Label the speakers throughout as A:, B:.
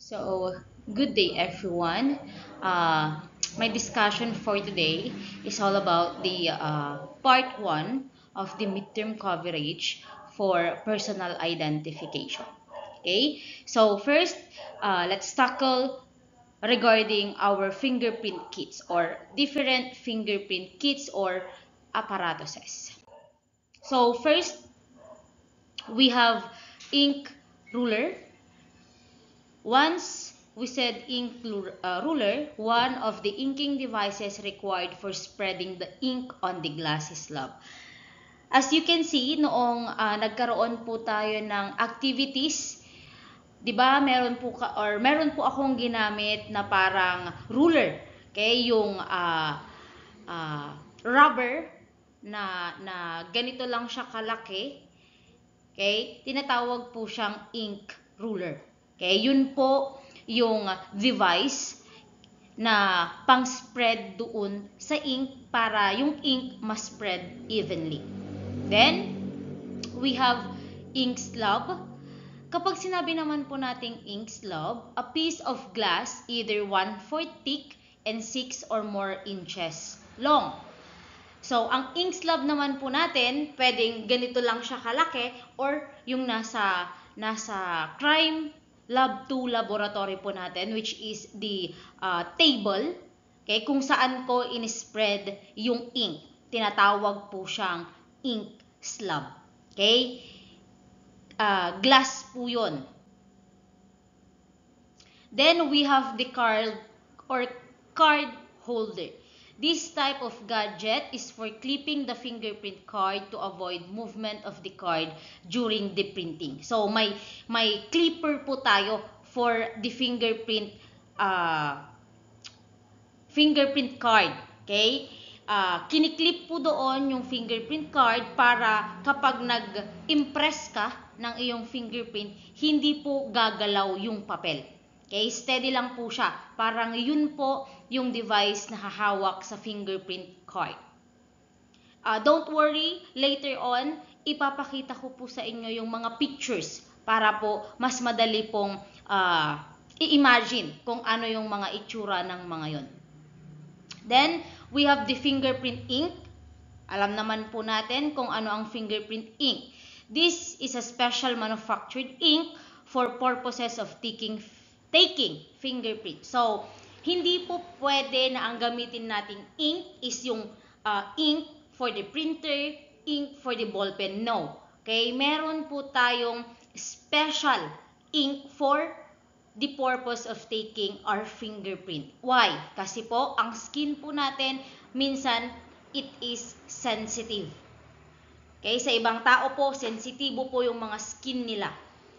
A: So, good day everyone. Uh, my discussion for today is all about the part 1 of the midterm coverage for personal identification. Okay, so first, let's tackle regarding our fingerprint kits or different fingerprint kits or apparatuses. So first, we have ink ruler. Once we said ruler, one of the inking devices required for spreading the ink on the glass slab. As you can see, noong nagkaroon po tayo ng activities, 'di ba? Meron po akong ginamit na parang ruler. Okay, yung rubber na ganito lang siya kalaki. Okay? Tinatawag po siyang ink ruler. Okay? Yun po yung device na pang-spread doon sa ink para yung ink ma-spread evenly. Then, we have ink slab. Kapag sinabi naman po nating ink slab, a piece of glass either 1/4 thick and 6 or more inches long. So, ang ink slab naman po natin, pwedeng ganito lang siya kalaki or yung nasa crime lab 2 laboratory po natin, which is the table, okay, kung saan ko in-spread yung ink. Tinatawag po siyang ink slab. Okay? Glass po yun. Then we have the card or card holder. This type of gadget is for clipping the fingerprint card to avoid movement of the card during the printing. So may clipper po tayo for the fingerprint card. Okay? Kiniklip po doon yung fingerprint card para kapag nag-impress ka ng iyong fingerprint, hindi po gagalaw yung papel. Okay, steady lang po siya. Parang yun po yung device na hahawak sa fingerprint card. Don't worry, later on, ipapakita ko po sa inyo yung mga pictures para po mas madali pong i-imagine kung ano yung mga itsura ng mga yon. Then, we have the fingerprint ink. Alam naman po natin kung ano ang fingerprint ink. This is a special manufactured ink for purposes of taking fingerprint. So, hindi po pwede na ang gamitin nating ink is yung ink for the printer, ink for the ballpen. No. Okay? Meron po tayong special ink for the purpose of taking our fingerprint. Why? Kasi po, ang skin po natin, minsan, it is sensitive. Okay? Sa ibang tao po, sensitibo po yung mga skin nila.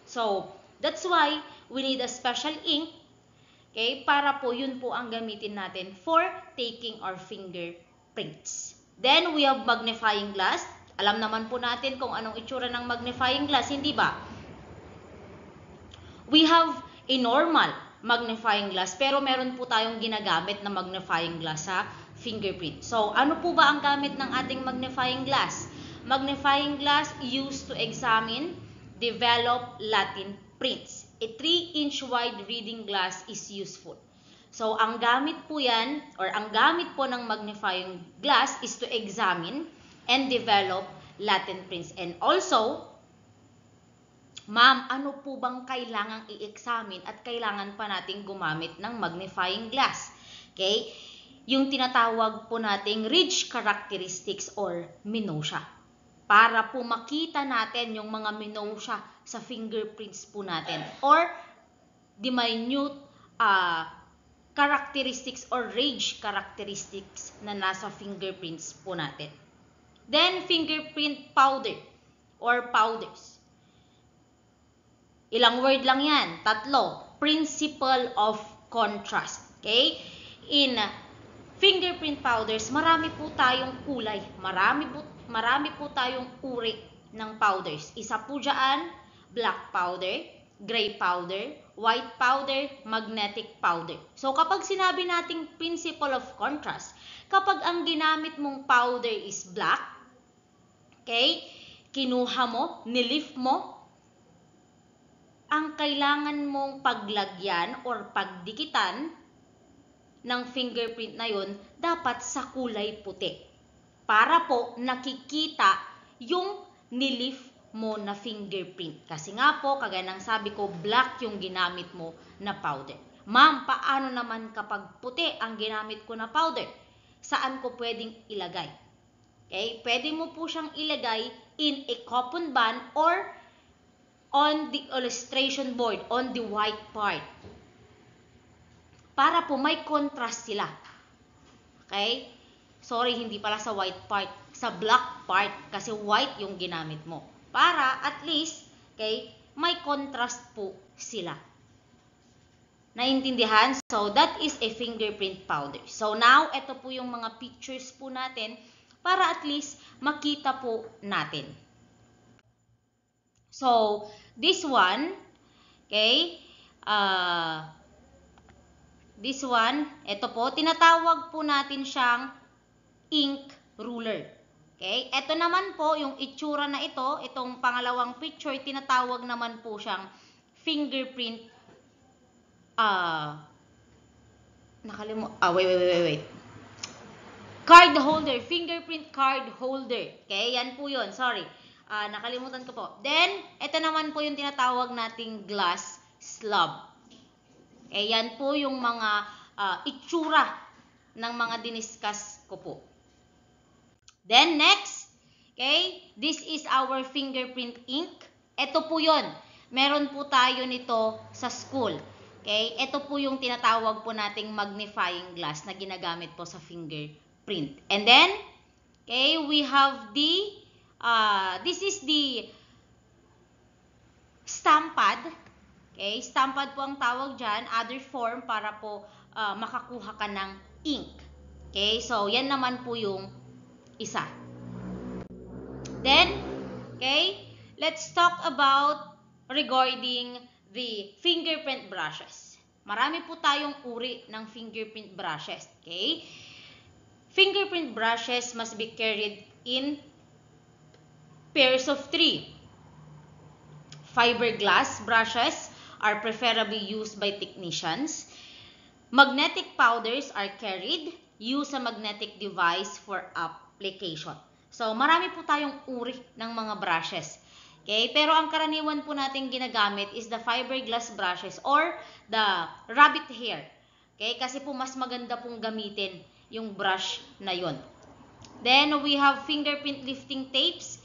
A: So, that's why we need a special ink, okay, para po yun po ang gamitin natin for taking our fingerprints. Then, we have magnifying glass. Alam naman po natin kung anong itsura ng magnifying glass, hindi ba? We have a normal magnifying glass, pero meron po tayong ginagamit na magnifying glass sa fingerprint. So, ano po ba ang gamit ng ating magnifying glass? Magnifying glass used to examine, develop Latin prints. A 3-inch wide reading glass is useful. So, ang gamit po yan, or ang gamit po ng magnifying glass is to examine and develop Latin prints. And also, ma'am, ano po bang kailangang i-examine at kailangan pa nating gumamit ng magnifying glass? Okay? Yung tinatawag po nating ridge characteristics or minutia. Para po makita natin yung mga minutia sa fingerprints po natin or the minute characteristics or range characteristics na nasa fingerprints po natin. Then, fingerprint powder or powders. Ilang word lang yan? 3. Principle of contrast. Okay? In fingerprint powders, marami po tayong kulay. Marami po tayong uri ng powders. Isa po dyan, black powder, gray powder, white powder, magnetic powder. So, kapag sinabi nating principle of contrast, kapag ang ginamit mong powder is black, okay, kinuha mo, nilift mo, ang kailangan mong paglagyan or pagdikitan ng fingerprint na yun, dapat sa kulay puti. Para po nakikita yung nilift mo na fingerprint. Kasi nga po, kagaya ng sabi ko, black yung ginamit mo na powder. Ma'am, paano naman kapag puti ang ginamit ko na powder? Saan ko pwedeng ilagay? Okay? Pwede mo po siyang ilagay in a coupon band or on the illustration board, on the white part. Para po may contrast sila. Okay? Sorry, hindi pala sa white part, sa black part kasi white yung ginamit mo. Para at least, okay, may contrast po sila. Naintindihan? So, that is a fingerprint powder. So, now, ito po yung mga pictures po natin para at least makita po natin. So, this one, okay, this one, ito po, tinatawag po natin siyang ink ruler. Okay? Ito naman po, yung itsura na ito, itong pangalawang picture, tinatawag naman po siyang fingerprint, wait. Card holder, fingerprint card holder. Okay? Yan po yun, sorry. Nakalimutan ko po. Then, ito naman po yung tinatawag nating glass slab. Okay? Yan po yung mga itsura ng mga diniscuss ko po. Then next, okay, this is our fingerprint ink. Ito po yun. Meron po tayo nito sa school. Okay, ito po yung tinatawag po nating magnifying glass na ginagamit po sa fingerprint. And then, okay, we have the, this is the stamp pad. Okay, stamp pad po ang tawag dyan, other form para po makakuha ka ng ink. Okay, so yan naman po yung isa. Then, okay, let's talk about regarding the fingerprint brushes. Marami po tayong uri ng fingerprint brushes, okay? Fingerprint brushes must be carried in pairs of 3. Fiberglass brushes are preferably used by technicians. Magnetic powders are carried. Use a magnetic device for application. So, marami po tayong uri ng mga brushes. Okay? Pero ang karaniwan po natin ginagamit is the fiberglass brushes or the rabbit hair. Okay? Kasi po mas maganda pong gamitin yung brush na yon. Then, we have fingerprint lifting tapes.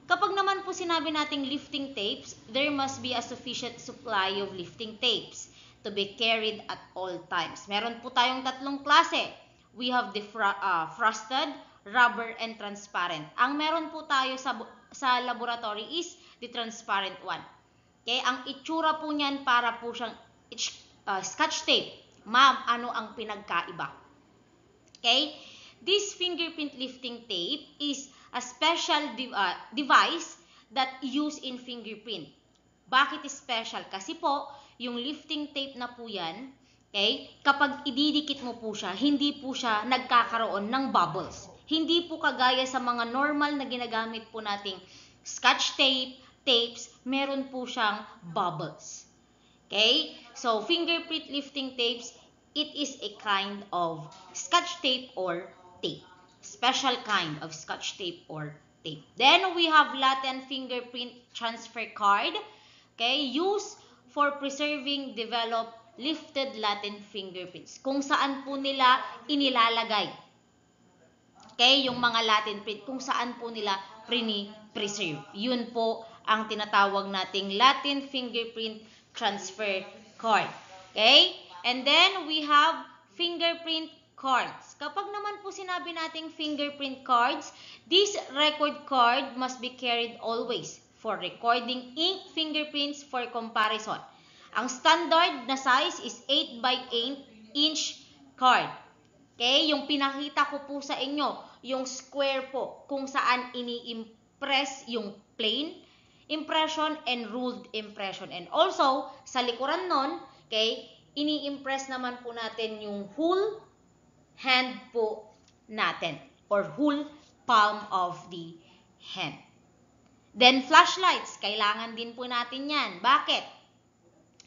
A: Kapag naman po sinabi nating lifting tapes, there must be a sufficient supply of lifting tapes to be carried at all times. Meron po tayong tatlong klase. We have the frosted, rubber, and transparent. Ang meron po tayo sa laboratory is the transparent one. Okay? Ang itsura po niyan para po siyang scotch tape. Ma'am, ano ang pinagkaiba? Okay? This fingerprint lifting tape is a special device that used in fingerprint. Bakit special? Kasi po, yung lifting tape na po yan, okay, kapag ididikit mo po siya, hindi po siya nagkakaroon ng bubbles. Hindi po kagaya sa mga normal na ginagamit po nating scotch tape, tapes, meron po siyang bubbles. Okay? So, fingerprint lifting tapes, it is a kind of scotch tape or tape. Special kind of scotch tape or tape. Then, we have latent fingerprint transfer card. Okay? Used for preserving developed lifted latent fingerprints. Kung saan po nila inilalagay. Okay? Yung mga latent print, kung saan po nila preserve. Yun po ang tinatawag nating latent fingerprint transfer card. Okay? And then, we have fingerprint cards. Kapag naman po sinabi nating fingerprint cards, this record card must be carried always for recording ink fingerprints for comparison. Ang standard na size is 8 by 8 inch card. Okay? Yung pinakita ko po sa inyo, yung square po, kung saan ini-impress yung plain impression and ruled impression. And also, sa likuran nun, okay, ini-impress naman po natin yung whole hand po natin or whole palm of the hand. Then, flashlights. Kailangan din po natin yan. Bakit?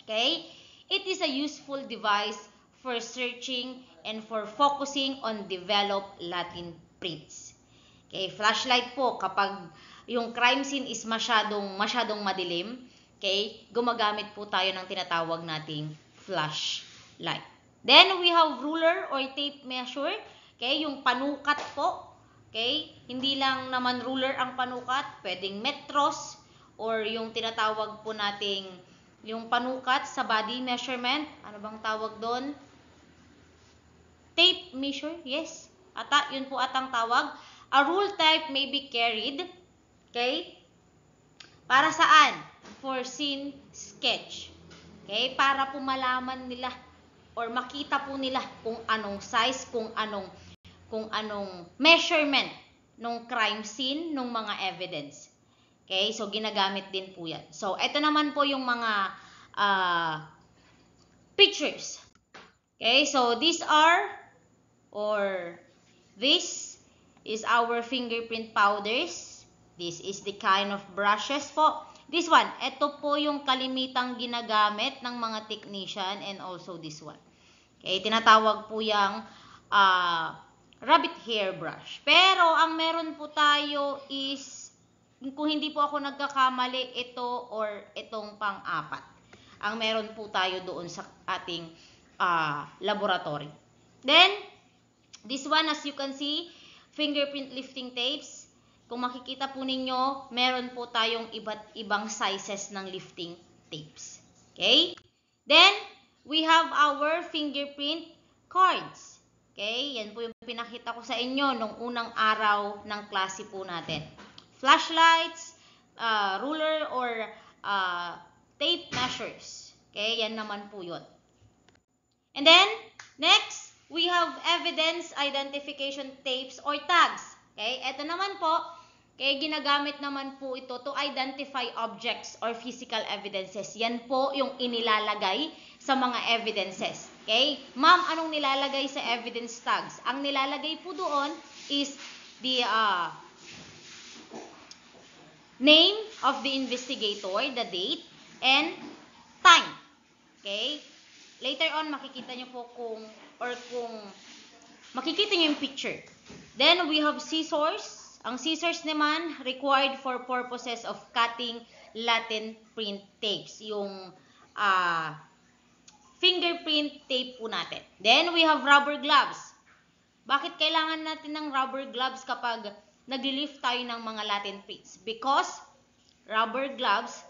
A: Okay? It is a useful device for searching and for focusing on developed Latin prints. Okay, flashlight po kapag yung crime scene is masyadong madilim, okay, gumagamit po tayo ng tinatawag nating flashlight. Then we have ruler or tape measure, okay, yung panukat po. Okay, hindi lang naman ruler ang panukat, pwedeng metros or yung tinatawag po nating yung panukat sa body measurement. Ano bang tawag doon? Tape measure, yes. Yun po atang tawag. A rule type may be carried, okay? Para saan? For scene sketch. Okay? Para po malaman nila or makita po nila kung anong size, kung anong measurement ng crime scene, ng mga evidence. Okay? So, ginagamit din po yan. So, ito naman po yung mga pictures. Okay? So, this is our fingerprint powders. This is the kind of brushes po. This one, ito po yung kalimitang ginagamit ng mga technician and also this one. Okay, tinatawag po yung rabbit hair brush. Pero ang meron po tayo is, kung hindi po ako nagkakamali, ito or itong pang-apat. Ang meron po tayo doon sa ating laboratory. Then, this one, as you can see, fingerprint lifting tapes. Kung makikita po ninyo, meron po tayong iba't ibang sizes ng lifting tapes. Okay? Then, we have our fingerprint cards. Okay? Yan po yung pinakita ko sa inyo nung unang araw ng klase po natin. Flashlights, ruler or tape measures. Okay? Yan naman po yun. And then, next, we have evidence identification tapes or tags. Okay? Ito naman po, okay, ginagamit naman po ito to identify objects or physical evidences. Yan po yung inilalagay sa mga evidences. Okay? Ma'am, anong nilalagay sa evidence tags? Ang nilalagay po doon is the name of the investigator, the date, and time. Okay? Later on, makikita nyo po kung makikita nyo yung picture. Then, we have scissors. Ang scissors naman, required for purposes of cutting Latin print tapes. Yung fingerprint tape po natin. Then, we have rubber gloves. Bakit kailangan natin ng rubber gloves kapag nag-lift tayo ng mga Latin prints? Because rubber gloves,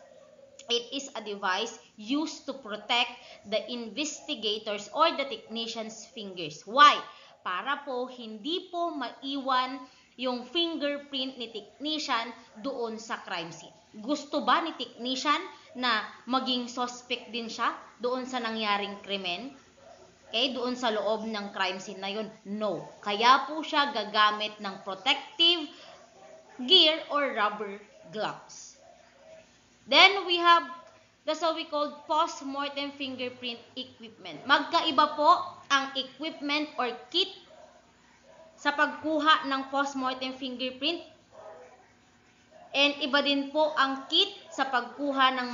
A: it is a device used to protect the investigators or the technician's fingers. Why? Para po hindi po maiwan yung fingerprint ni technician doon sa crime scene. Gusto ba ni technician na maging suspect din siya doon sa nangyaring krimen? Okay, doon sa loob ng crime scene na yun? No. Kaya po siya gagamit ng protective gear or rubber gloves. Then, we have the so-called post-mortem fingerprint equipment. Magkaiba po ang equipment or kit sa pagkuha ng post-mortem fingerprint. And iba din po ang kit sa pagkuha ng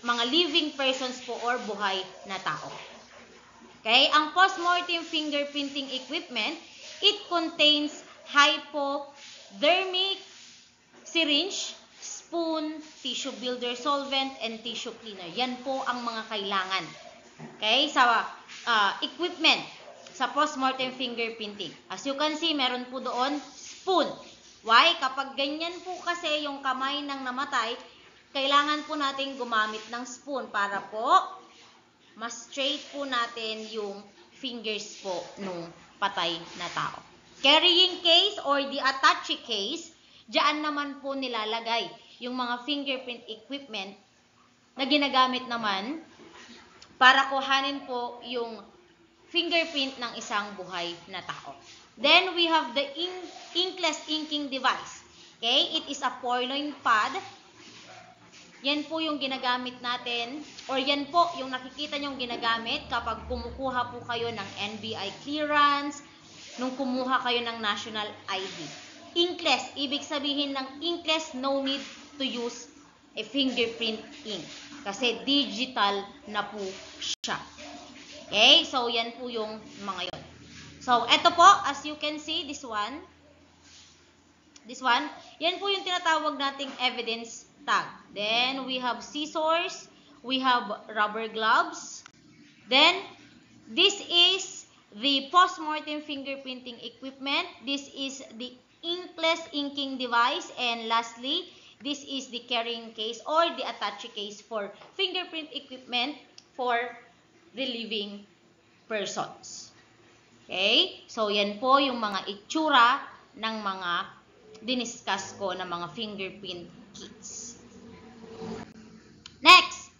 A: mga living persons po or buhay na tao. Okay? Ang post-mortem fingerprinting equipment, it contains hypodermic syringe, spoon, tissue builder solvent, and tissue cleaner. Yan po ang mga kailangan. Okay? Sa equipment, sa post-mortem fingerprinting. As you can see, meron po doon spoon. Why? Kapag ganyan po kasi yung kamay ng namatay, kailangan po natin gumamit ng spoon para po mas straight po natin yung fingers po nung patay na tao. Carrying case or the attache case, diyan naman po nilalagay yung mga fingerprint equipment na ginagamit naman para kuhanin po yung fingerprint ng isang buhay na tao. Then we have the inkless inking device. Okay? It is a purloin pad. Yan po yung ginagamit natin, or yan po yung nakikita nyong ginagamit kapag kumukuha po kayo ng NBI clearance, nung kumuha kayo ng national ID. Inkless, ibig sabihin ng inkless, no need to use a fingerprint ink. Kasi digital na po siya. Okay? So, yan po yung mga yon. So, eto po, as you can see, this one, yan po yung tinatawag nating evidence tag. Then, we have scissors, we have rubber gloves. Then, this is the post-mortem fingerprinting equipment. This is the inkless inking device. And lastly, this is the carrying case or the attache case for fingerprint equipment for the living persons. Okay? So, yan po yung mga itsura ng mga diniscuss ko na mga fingerprint kits. Next,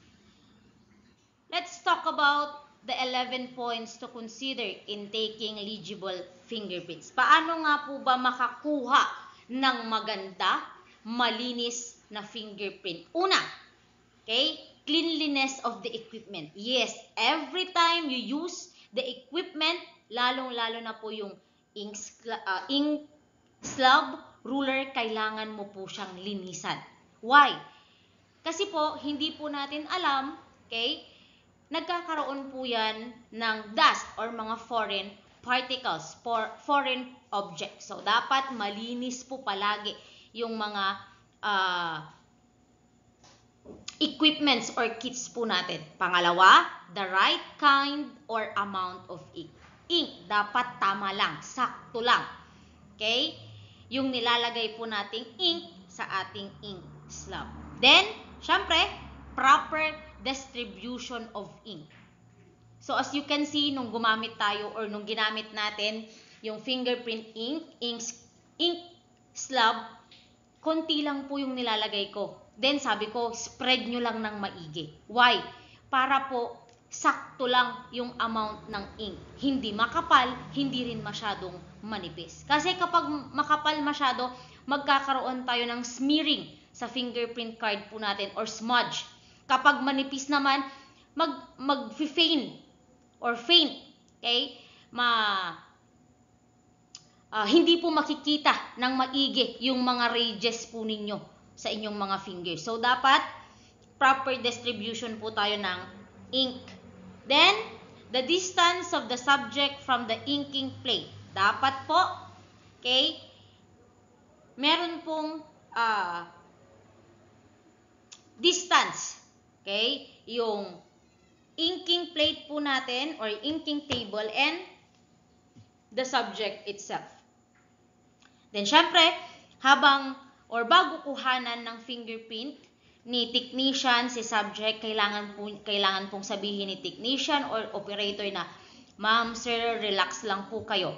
A: let's talk about the 11 points to consider in taking legible fingerprints. Paano nga po ba makakuha ng maganda, malinis na fingerprint? Una, okay, cleanliness of the equipment. Yes, every time you use the equipment, lalong-lalo na po yung ink slab, ruler, kailangan mo po siyang linisan. Why? Kasi po, hindi po natin alam, okay, nagkakaroon po yan ng dust or mga foreign particles, foreign objects. So, dapat malinis po palagi yung mga equipments or kits po natin. Pangalawa, the right kind or amount of ink. Ink, dapat tama lang, sakto lang. Okay? Yung nilalagay po nating ink sa ating ink slab. Then, syempre, proper distribution of ink. So, as you can see, nung gumamit tayo or nung ginamit natin yung fingerprint ink slab, konti lang po yung nilalagay ko. Then, sabi ko, spread nyo lang ng maigi. Why? Para po, sakto lang yung amount ng ink. Hindi makapal, hindi rin masyadong manipis. Kasi kapag makapal masyado, magkakaroon tayo ng smearing sa fingerprint card po natin or smudge. Kapag manipis naman, mag-faint or faint. Okay? Hindi po makikita ng maigi yung mga ridges po ninyo sa inyong mga fingers. So, dapat proper distribution po tayo ng ink. Then, the distance of the subject from the inking plate. Dapat po, okay, meron pong distance. Okay? Yung inking plate po natin or inking table and the subject itself. Then, syempre, bago kuhanan ng fingerprint ni technician, si subject, kailangan pong sabihin ni technician or operator na, ma'am, sir, relax lang po kayo.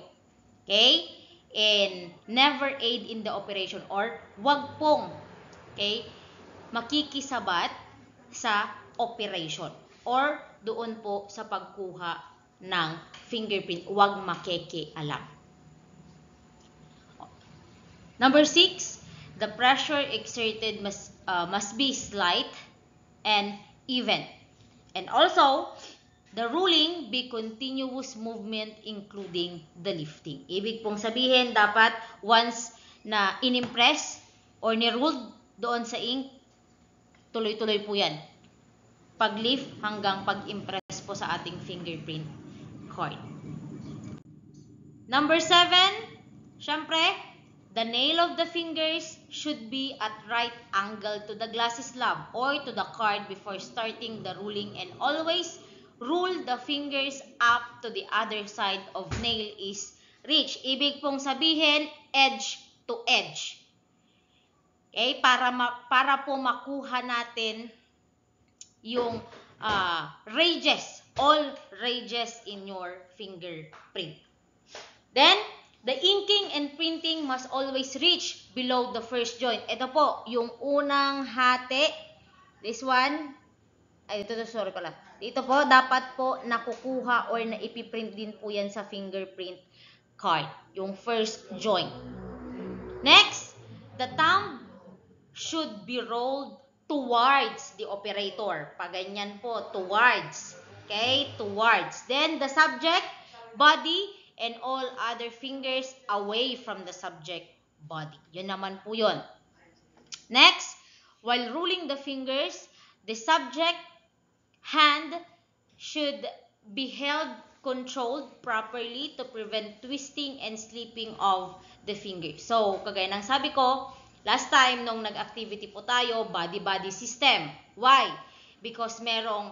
A: Okay? And never aid in the operation or wag pong, okay, makikisabat sa operation or doon po sa pagkuha ng fingerprint. Wag makikialam. Number 6, the pressure exerted must be slight and even. And also, the ruling be continuous movement including the lifting. Ibig pong sabihin, dapat once na inimpress or niruled doon sa ink, tuloy-tuloy po yan. Pag-lift hanggang pag-impress po sa ating fingerprint card. Number 7, syempre, the nail of the fingers should be at right angle to the glass slab or to the card before starting the ruling, and always rule the fingers up to the other side of nail is reached. Ibig pong sabihin, edge to edge. Okay? Para po makuha natin yung ridges, all ridges in your fingerprint. Then, the inking and printing must always reach below the first joint. Ito po, yung unang hati. This one. Sorry pala. Dito po, dapat po nakukuha or naipiprint din po yan sa fingerprint card. Yung first joint. Next, the thumb should be rolled towards the operator. Paganyan po, towards. Okay, towards. Then, the subject, body, and all other fingers away from the subject body. Yun naman po yun. Next, while ruling the fingers, the subject hand should be held controlled properly to prevent twisting and slipping of the finger. So, kagaya ng sabi ko, last time nung nag-activity po tayo, body-body system. Why? Because merong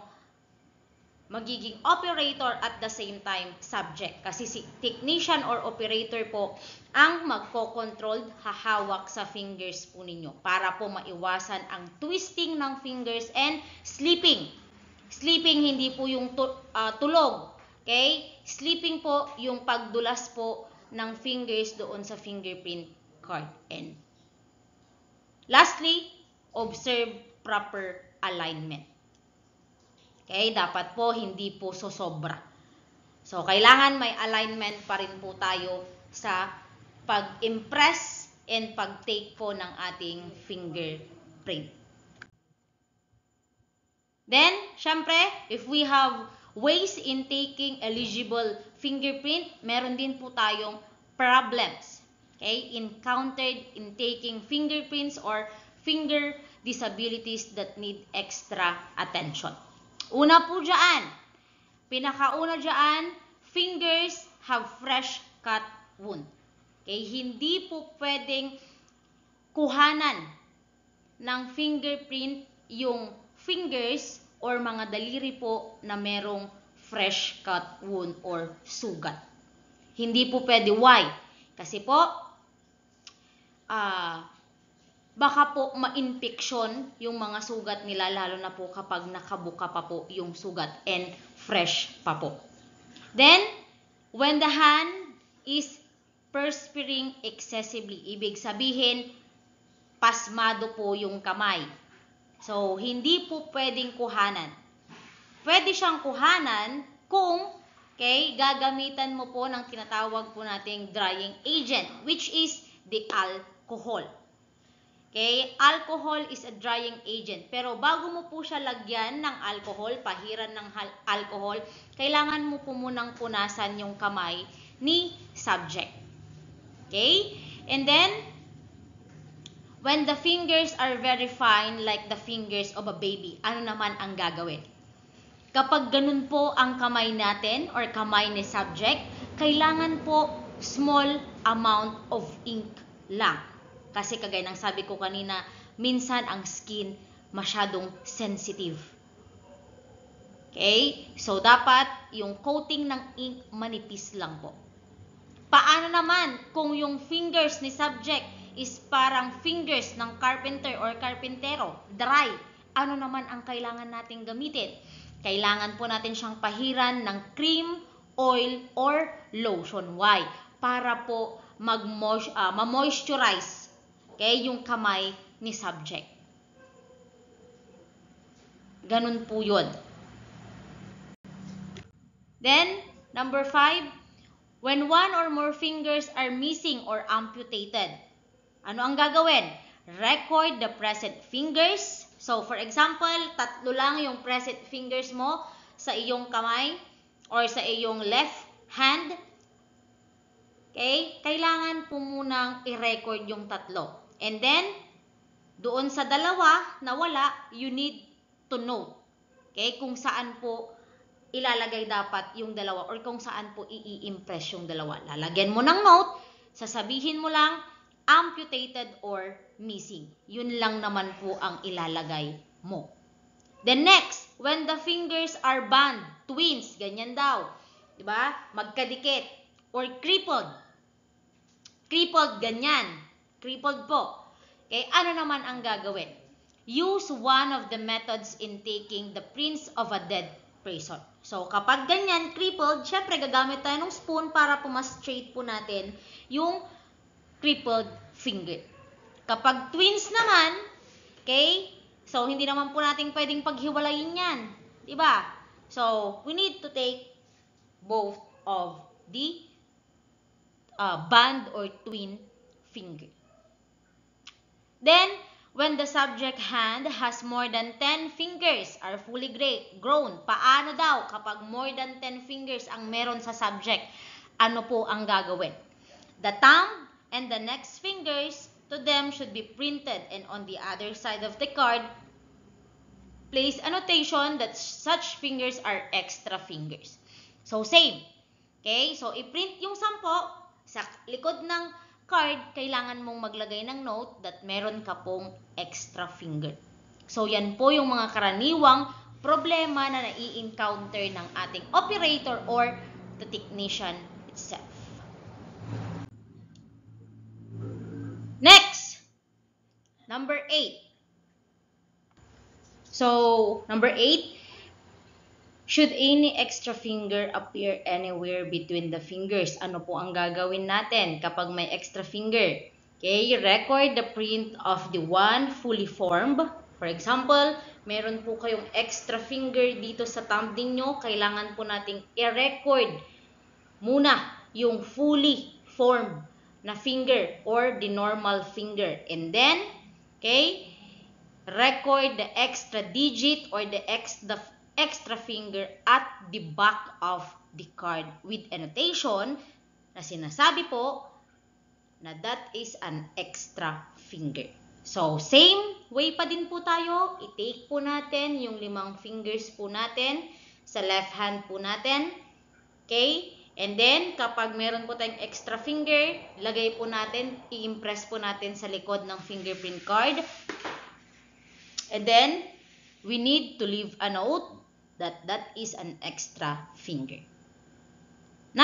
A: magiging operator at the same time subject. Kasi si technician or operator po ang magko-control, hahawak sa fingers po ninyo para po maiwasan ang twisting ng fingers and slipping. Slipping hindi po yung tulog. Okay? Slipping po yung pagdulas po ng fingers doon sa fingerprint card. And lastly, observe proper alignment. Okay, dapat po hindi po sosobra. So, kailangan may alignment pa rin po tayo sa pag-impress and pag-take po ng ating fingerprint. Then, syempre, if we have ways in taking eligible fingerprint, meron din po tayong problems. Okay, encountered in taking fingerprints or finger disabilities that need extra attention. Una po dyan, pinakauna dyan, fingers have fresh cut wound. Okay, hindi po pwedeng kuhanan ng fingerprint yung fingers or mga daliri po na merong fresh cut wound or sugat. Hindi po pwede. Why? Kasi po, baka po ma-infection yung mga sugat nila, lalo na po kapag nakabuka pa po yung sugat and fresh pa po. Then, when the hand is perspiring excessively, ibig sabihin, pasmado po yung kamay. So, hindi po pwedeng kuhanan. Pwede siyang kuhanan kung, okay, gagamitan mo po ng tinatawag po nating drying agent, which is the alcohol. Okay, alcohol is a drying agent. Pero bago mo po siya lagyan ng alcohol, pahiran ng alcohol, kailangan mo po munang punasan yung kamay ni subject. Okay? And then, when the fingers are very fine, like the fingers of a baby, ano naman ang gagawin? Kapag ganun po ang kamay natin or kamay ni subject, kailangan po small amount of ink lang. Kasi kagaya ng sabi ko kanina, minsan ang skin masyadong sensitive. Okay? So, dapat yung coating ng ink manipis lang po. Paano naman kung yung fingers ni subject is parang fingers ng carpenter or carpintero, dry? Ano naman ang kailangan natin gamitin? Kailangan po natin siyang pahiran ng cream, oil, or lotion. Why? Para po ma-moisturize, okay, yung kamay ni subject. Ganun po yun. Then, number 5, when one or more fingers are missing or amputated, ano ang gagawin? Record the present fingers. So, for example, 3 lang yung present fingers mo sa iyong kamay or sa iyong left hand. Okay? Kailangan po munang i-record yung 3. And then, doon sa 2 na wala, you need to note. Okay? Kung saan po ilalagay dapat yung 2 or kung saan po i-impress yung 2. Lalagyan mo ng note, sasabihin mo lang, amputated or missing. Yun lang naman po ang ilalagay mo. Then next, when the fingers are band, twins, ganyan daw. Diba? Magkadikit. Or crippled. Crippled, ganyan. Crippled po. Okay, ano naman ang gagawin? Use one of the methods in taking the prints of a dead person. So, kapag ganyan, crippled, syempre gagamit tayo ng spoon para po mas straight po natin yung crippled finger. Kapag twins naman, okay, so hindi naman po natin pwedeng paghiwalayin yan. Diba? So, we need to take both of the band or twin finger. Then, when the subject hand has more than 10 fingers are fully grown, paano daw kapag more than 10 fingers ang meron sa subject? Ano po ang gagawin? The thumb and the next fingers to them should be printed, and on the other side of the card, place annotation that such fingers are extra fingers. So, same. Okay? So, i-print yung 10. Sa likod ng card, kailangan mong maglagay ng note that meron ka pong extra finger. So, yan po yung mga karaniwang problema na nai-encounter ng ating operator or the technician itself. Next, number 8. So, number 8, should any extra finger appear anywhere between the fingers? Ano po ang gagawin natin kapag may extra finger? Okay, record the print of the one fully formed. For example, meron po kayong extra finger dito sa thumb ninyo. Kailangan po nating i-record muna yung fully formed na finger or the normal finger. And then, okay, record the extra digit or the extra finger at the back of the card with annotation na sinasabi po na that is an extra finger. So, same way pa din po tayo. I-take po natin yung 5 fingers po natin sa left hand po natin. Okay? And then, kapag meron po tayong extra finger, lagay po natin, i-impress po natin sa likod ng fingerprint card. And then, we need to leave a note that is an extra finger. 9.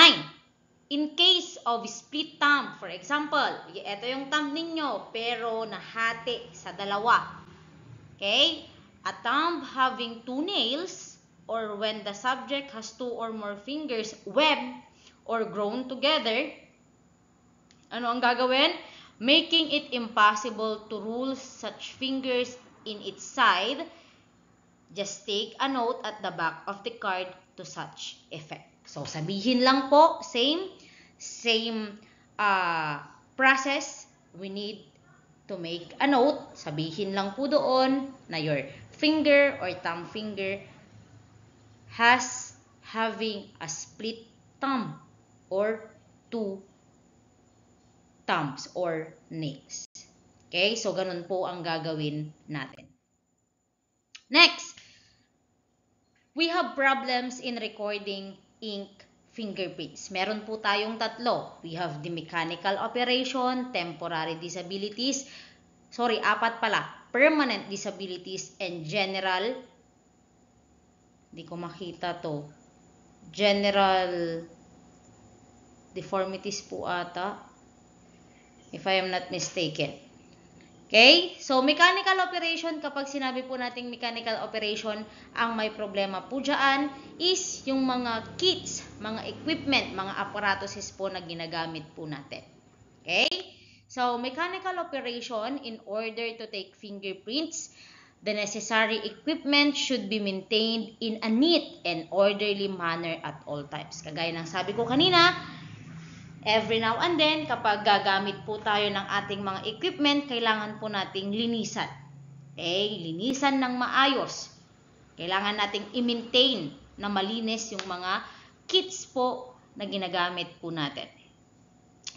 A: In case of split thumb, for example, ito yung thumb ninyo, pero nahati sa dalawa. Okay? A thumb having 2 nails, or when the subject has 2 or more fingers webbed or grown together, ano ang gagawin? Making it impossible to rule such fingers in its side. Just take a note at the back of the card to such effect. So, sabihin lang po, same process. We need to make a note. Sabihin lang po doon na your finger or thumb finger having a split thumb or 2 thumbs or nails. Okay? So, ganun po ang gagawin natin. Next, we have problems in recording ink fingerprints. Meron po tayong 3. We have the mechanical operation, temporary disabilities, 4 pala, permanent disabilities, and general, hindi ko makita to, general deformities po ata, if I am not mistaken. Okay? So, mechanical operation, kapag sinabi po nating mechanical operation, ang may problema po dyan is yung mga kits, mga equipment, mga apparatuses po na ginagamit po natin. Okay? So, mechanical operation, in order to take fingerprints, the necessary equipment should be maintained in a neat and orderly manner at all times. Kagaya ng sabi ko kanina, every now and then, kapag gagamit po tayo ng ating mga equipment, kailangan po nating linisan. Okay? Linisan ng maayos. Kailangan nating i-maintain na malinis yung mga kits po na ginagamit po natin.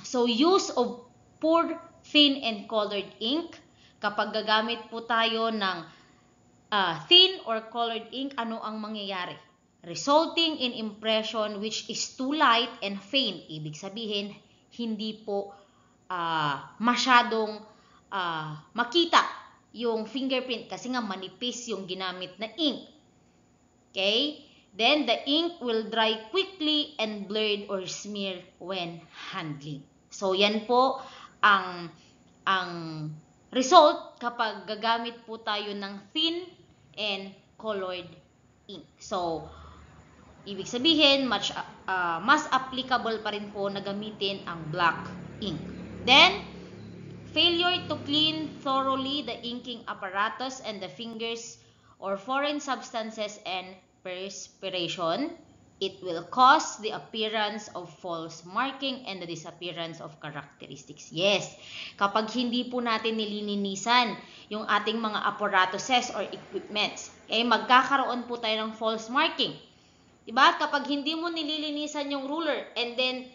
A: So, use of poor, thin, and colored ink. Kapag gagamit po tayo ng thin or colored ink, ano ang mangyayari? Resulting in impression which is too light and faint. Ibig sabihin, hindi po masyadong makita yung fingerprint kasi nga manipis yung ginamit na ink. Okay? Then, the ink will dry quickly and blurred or smear when handling. So, yan po ang result kapag gagamit po tayo ng thin and colored ink. So, ibig sabihin, mas applicable pa rin po na gamitin ang black ink. Then, failure to clean thoroughly the inking apparatus and the fingers or foreign substances and perspiration. It will cause the appearance of false marking and the disappearance of characteristics. Yes, kapag hindi po natin nililinisan yung ating mga apparatuses or equipments, magkakaroon po tayo ng false marking. Diba? Kapag hindi mo nililinisan yung ruler and then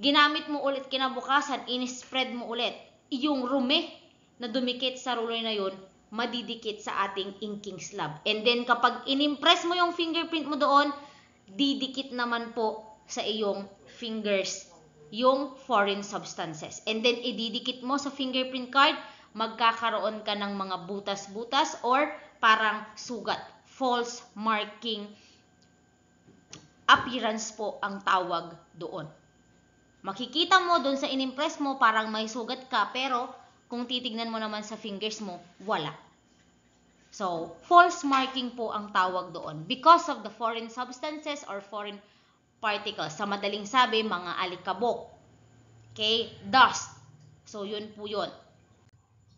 A: ginamit mo ulit kinabukasan, in-spread mo ulit, yung rumi na dumikit sa ruler na yun, madidikit sa ating inking slab. And then kapag inimpress mo yung fingerprint mo doon, didikit naman po sa iyong fingers yung foreign substances. And then ididikit mo sa fingerprint card, magkakaroon ka ng mga butas-butas or parang sugat. False marking appearance po ang tawag doon. Makikita mo doon sa inimpress mo parang may sugat ka, pero kung titignan mo naman sa fingers mo, wala. So, false marking po ang tawag doon because of the foreign substances or foreign particles. Sa madaling sabi, mga alikabok. Okay? Dust. So, yun po yun.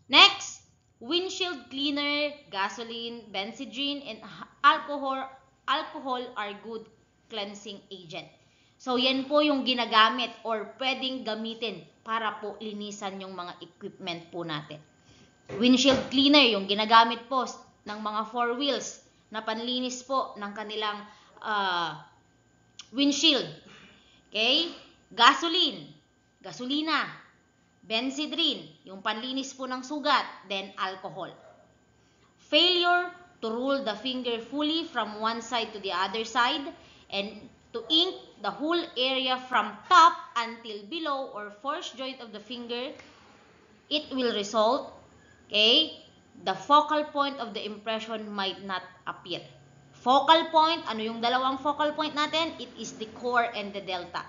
A: Next, windshield cleaner, gasoline, benzene, and alcohol are good cleansing agent. So, yan po yung ginagamit or pwedeng gamitin para po linisan yung mga equipment po natin. Windshield cleaner, yung ginagamit po ng mga four wheels na panlinis po ng kanilang windshield. Okay? Gasoline, gasolina, benzene, yung panlinis po ng sugat, then alcohol. Failure to roll the finger fully from one side to the other side and to ink the whole area from top until below or fourth joint of the finger, it will result, okay, the focal point of the impression might not appear. Focal point, ano yung dalawang focal point natin? It is the core and the delta.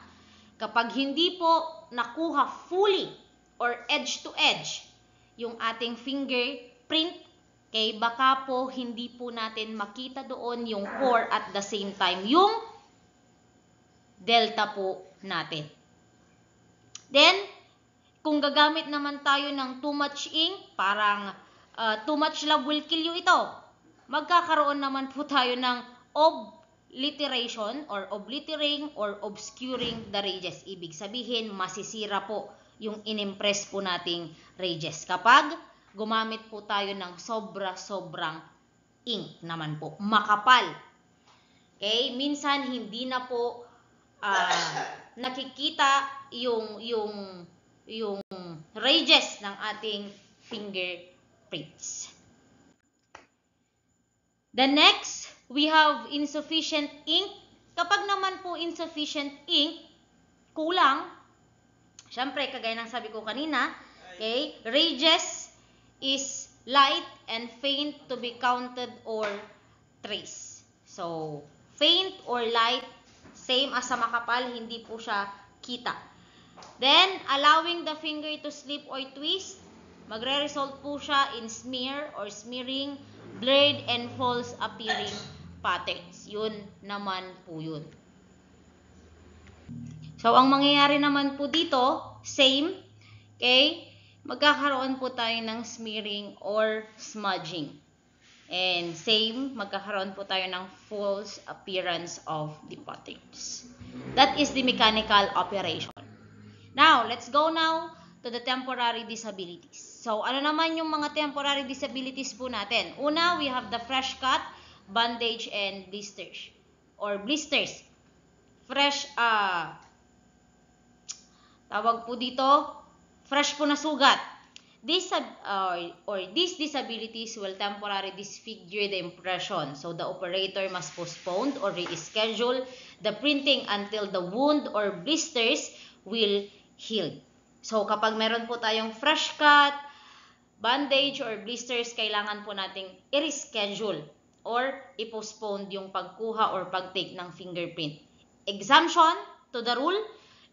A: Kapag hindi po nakuha fully or edge to edge yung ating fingerprint, okay, baka po hindi po natin makita doon yung core at the same time yung delta po natin. Then, kung gagamit naman tayo ng too much ink, parang too much love will kill you ito, magkakaroon naman po tayo ng obliteration or obliterating or obscuring the ridges. Ibig sabihin, masisira po yung inimpress po nating ridges kapag gumamit po tayo ng sobra-sobrang ink naman po. Makapal. Okay? Minsan, hindi na po nakikita yung ridges ng ating fingerprints. The next, we have insufficient ink. Kapag naman po insufficient ink, kulang, syempre, kagaya ng sabi ko kanina, okay, ridges is light and faint to be counted or traced. So, faint or light, same as sa makapal, hindi po siya kita. Then, allowing the finger to slip or twist, magre-result po siya in smear or smearing, blurred and false appearing patterns. Yun naman po yun. So, ang mangyayari naman po dito, same, okay, magkakaroon po tayo ng smearing or smudging. And same, magkakaroon po tayo ng false appearance of the patterns. That is the mechanical operation. Now, let's go now to the temporary disabilities. So, ano naman yung mga temporary disabilities po natin? Una, we have the fresh cut, bandage, and blisters. Or blisters. Fresh, tawag po dito, fresh po na sugat. These disabilities will temporarily disfigure the impression. So, the operator must postpone or reschedule the printing until the wound or blisters will heal. So, kapag meron po tayong fresh cut, bandage, or blisters, kailangan po nating i-reschedule or i-postpone yung pagkuha or pag-take ng fingerprint. Exemption to the rule,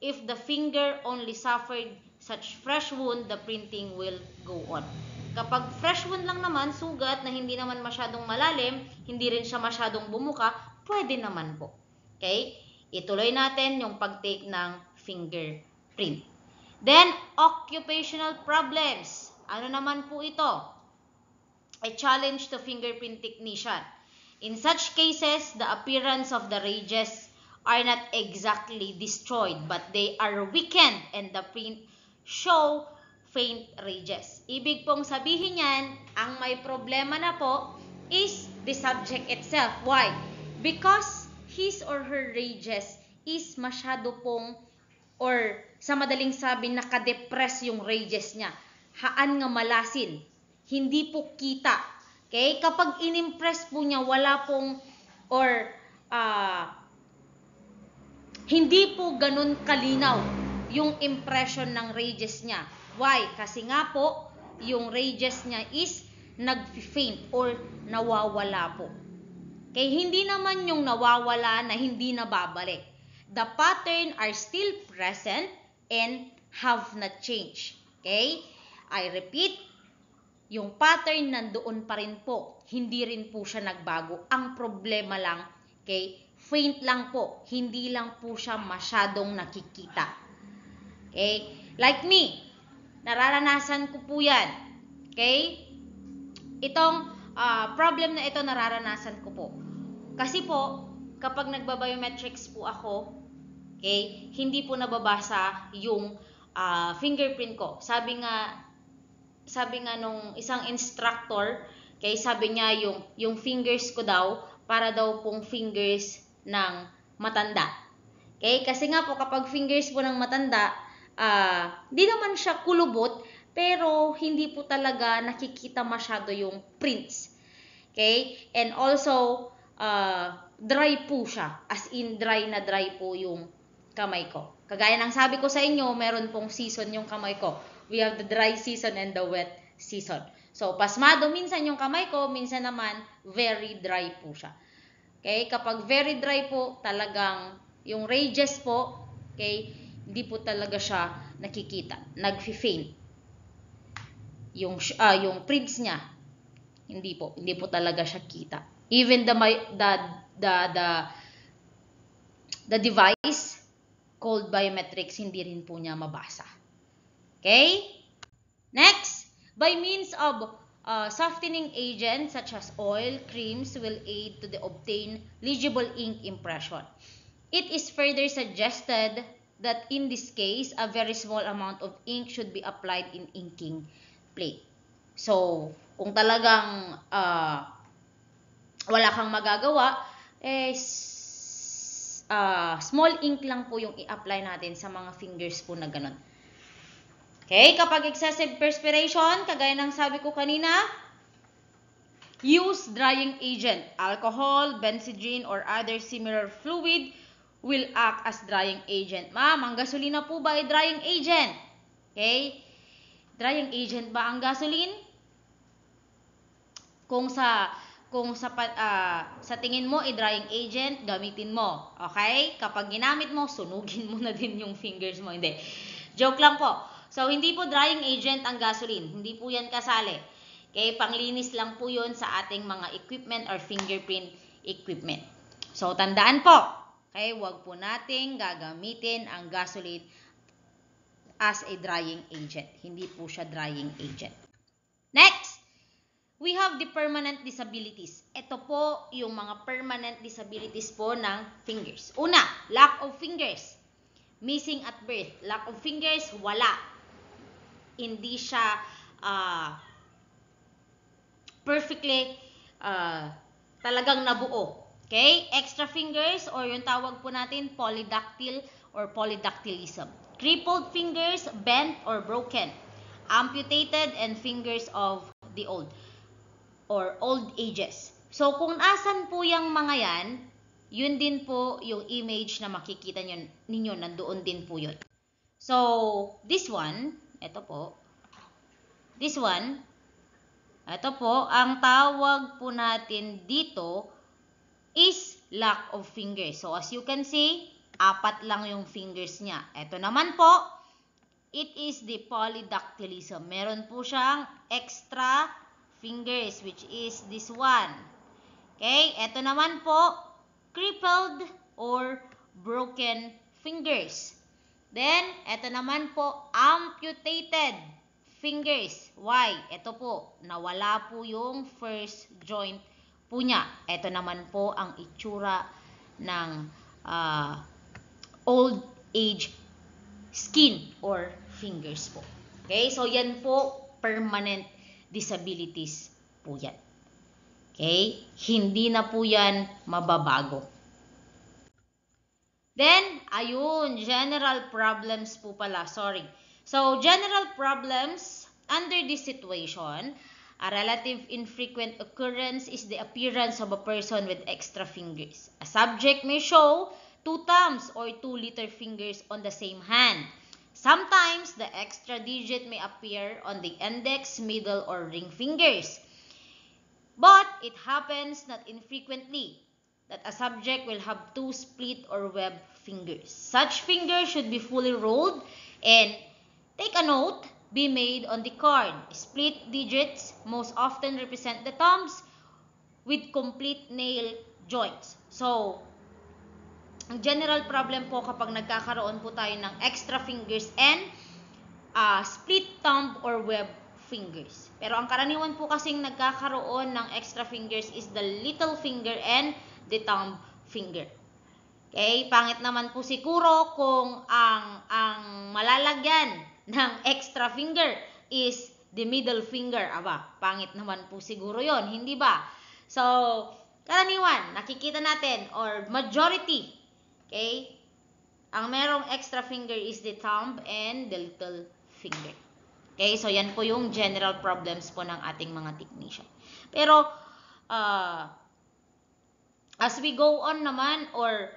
A: if the finger only suffered such fresh wound, the printing will go on. Kapag fresh wound lang naman, sugat na hindi naman masyadong malalim, hindi rin siya masyadong bumuka, pwede naman po. Okay? Ituloy natin yung pag-take ng fingerprint. Then, occupational problems. Ano naman po ito? A challenge to fingerprint technician. In such cases, the appearance of the ridges are not exactly destroyed, but they are weakened and the print show faint ridges. Ibig pong sabihin yan, ang may problema na po is the subject itself. Why? Because his or her ridges is masyado pong, or sa madaling sabi, nakadepress yung ridges niya. Haan nga malasin. Hindi po kita. Okay? Kapag inimpress po niya, wala pong, or hindi po ganun kalinaw yung impression ng rages niya. Why? Kasi nga po, yung rages niya is nag-faint or nawawala po. Okay? Hindi naman yung nawawala na hindi nababalik. The pattern are still present and have not changed. Okay? I repeat, yung pattern nandoon pa rin po. Hindi rin po siya nagbago. Ang problema lang, okay, faint lang po. Hindi lang po siya masyadong nakikita. Okay? Like me, nararanasan ko po yan. Okay? Itong problem na ito nararanasan ko po. Kasi po, kapag nagbabiometrics po ako, okay, hindi po nababasa yung fingerprint ko. Sabi nga nung isang instructor, okay, sabi niya yung fingers ko daw, para daw pong fingers ng matanda. Okay? Kasi nga po kapag fingers po ng matanda, di naman siya kulubot, pero hindi po talaga nakikita masyado yung prints. Okay? And also, dry po siya. As in, dry na dry po yung kamay ko. Kagaya ng sabi ko sa inyo, meron pong season yung kamay ko. We have the dry season and the wet season. So, pasmado minsan yung kamay ko, minsan naman very dry po siya. Okay? Kapag very dry po, talagang yung rages po, okay, hindi po talaga siya nakikita. Nag-faint. Yung prints niya, hindi po talaga siya kita. Even the device called biometrics, hindi rin po niya mabasa. Okay? Next, by means of softening agents such as oil, creams will aid to the obtain legible ink impression. It is further suggested that in this case, a very small amount of ink should be applied in inking plate. So, kung talagang wala kang magagawa, small ink lang po yung i-apply natin sa mga fingers po na ganun. Okay, kapag excessive perspiration, kagaya ng sabi ko kanina, use drying agent. Alcohol, benzene, or other similar fluid will act as drying agent. Ma'am, ang gasolina po ba ay drying agent? Okay? Drying agent ba ang gasoline? Kung sa tingin mo ay drying agent, gamitin mo. Okay? Kapag ginamit mo, sunugin mo na din yung fingers mo. Hindi. Joke lang po. So, hindi po drying agent ang gasoline. Hindi po yan kasali. Okay? Panglinis lang po yun sa ating mga equipment or fingerprint equipment. So, tandaan po. Okay? Huwag po nating gagamitin ang gasoline as a drying agent. Hindi po siya drying agent. Next, we have the permanent disabilities. Ito po yung mga permanent disabilities po ng fingers. Una, lack of fingers. Missing at birth. Lack of fingers, wala. Hindi siya perfectly talagang nabuo. Okay? Extra fingers or yung tawag po natin polydactyl or polydactylism. Crippled fingers, bent or broken. Amputated and fingers of the old or old ages. So, kung asan po yung mga yan, yun din po yung image na makikita ninyo, nandoon din po yun. So, this one, ito po, ang tawag po natin dito is lack of fingers. So, as you can see, 4 lang yung fingers niya. Ito naman po, it is the polydactylism. Meron po siyang extra fingers, which is this one. Okay? Ito naman po, crippled or broken fingers. Then, ito naman po, amputated fingers. Why? Ito po, nawala po yung first joint po niya. Ito naman po ang itsura ng old age skin or fingers po. Okay? So, yan po, permanent disabilities po yan. Okay? Hindi na po yan mababago. Then, ayun, general problems po pala. Sorry. So, general problems under this situation, A relative infrequent occurrence is the appearance of a person with extra fingers. A subject may show 2 thumbs or 2 little fingers on the same hand. Sometimes, the extra digit may appear on the index, middle, or ring fingers. But it happens not infrequently that a subject will have 2 split or web fingers. Such fingers should be fully rolled and take a note be made on the card. Split digits most often represent the thumbs with complete nail joints. So, ang general problem po kapag nagkakaroon po tayo ng extra fingers and split thumb or web fingers. Pero ang karaniwan po kasing nagkakaroon ng extra fingers is the little finger and the thumb finger. Okay, pangit naman po siguro kung ang malalagyan ng extra finger is the middle finger. Aba, pangit naman po siguro yon, hindi ba? So, karaniwan, nakikita natin, or majority, okay, ang merong extra finger is the thumb and the little finger. Okay, so yan po yung general problems po ng ating mga technician. Pero, as we go on naman, or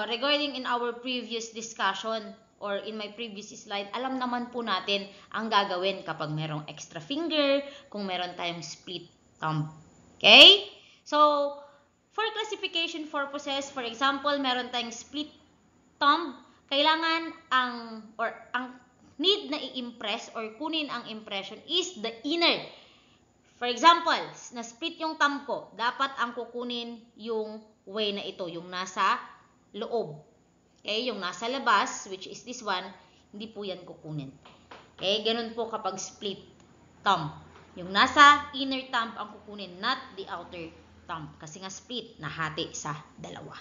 A: regarding in our previous discussion, or in my previous slide, alam naman po natin ang gagawin kapag merong extra finger, kung meron tayong split thumb. Okay? So, for classification purposes, for example, meron tayong split thumb, kailangan ang need na i-impress or kunin ang impression is the inner. For example, na split yung thumb ko, dapat ang kukunin yung way na ito, yung nasa loob. Okay, yung nasa labas, which is this one, hindi po yan kukunin. Okay, ganun po kapag split thumb. Yung nasa inner thumb ang kukunin, not the outer thumb. Kasi nga split, nahati sa dalawa.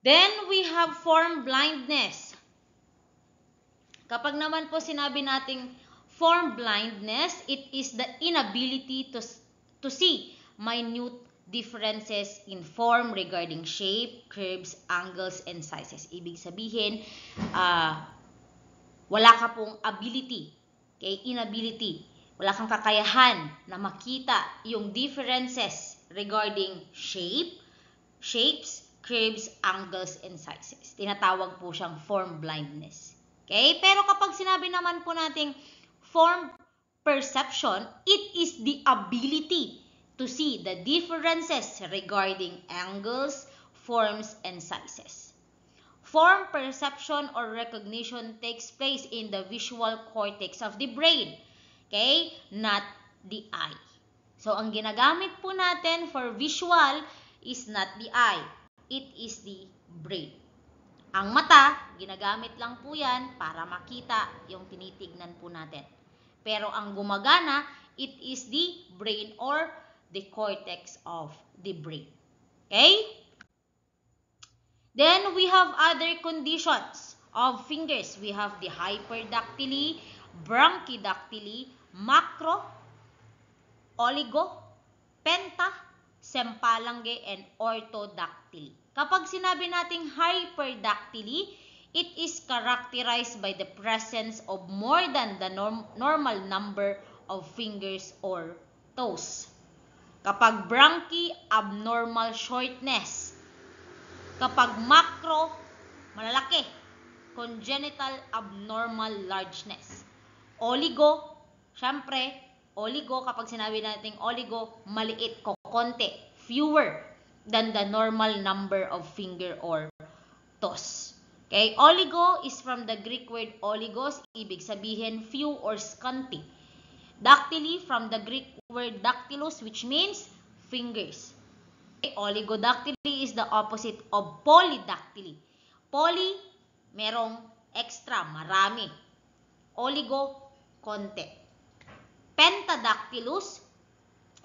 A: Then, we have form blindness. Kapag naman po sinabi nating form blindness, it is the inability to see minute differences in form regarding shape, curves, angles, and sizes. Ibig sabihin, wala ka pong ability, okay? Inability. Wala kang kakayahan na makita yung differences regarding shapes, curves, angles, and sizes. Tinatawag po siyang form blindness. Okay? Pero kapag sinabi naman po nating form perception, it is the ability to see the differences regarding angles, forms, and sizes. Form perception or recognition takes place in the visual cortex of the brain, okay? Not the eye. So, ang ginagamit po natin for visual is not the eye. It is the brain. Ang mata, ginagamit lang po yan para makita yung tinitignan po natin. Pero ang gumagana, it is the brain or the cortex of the brain. Okay? Then we have other conditions of fingers. We have the hyperdactyly, brachydactyly, macro, oligo, penta, sempalange, and orthodactyly. Kapag sinabi nating hyperdactyly, it is characterized by the presence of more than the normal number of fingers or toes. Kapag brachy, abnormal shortness. Kapag macro, malalaki, congenital abnormal largeness. Oligo, syempre, oligo, kapag sinabi natin oligo, maliit, konti, fewer than the normal number of finger or toes. Okay, oligo is from the Greek word oligos, ibig sabihin few or scanty. Dactyly from the Greek word dactylus, which means fingers. Okay, oligodactyly is the opposite of polydactyly. Poly, merong extra, marami. Oligo, konti. Pentadactylus,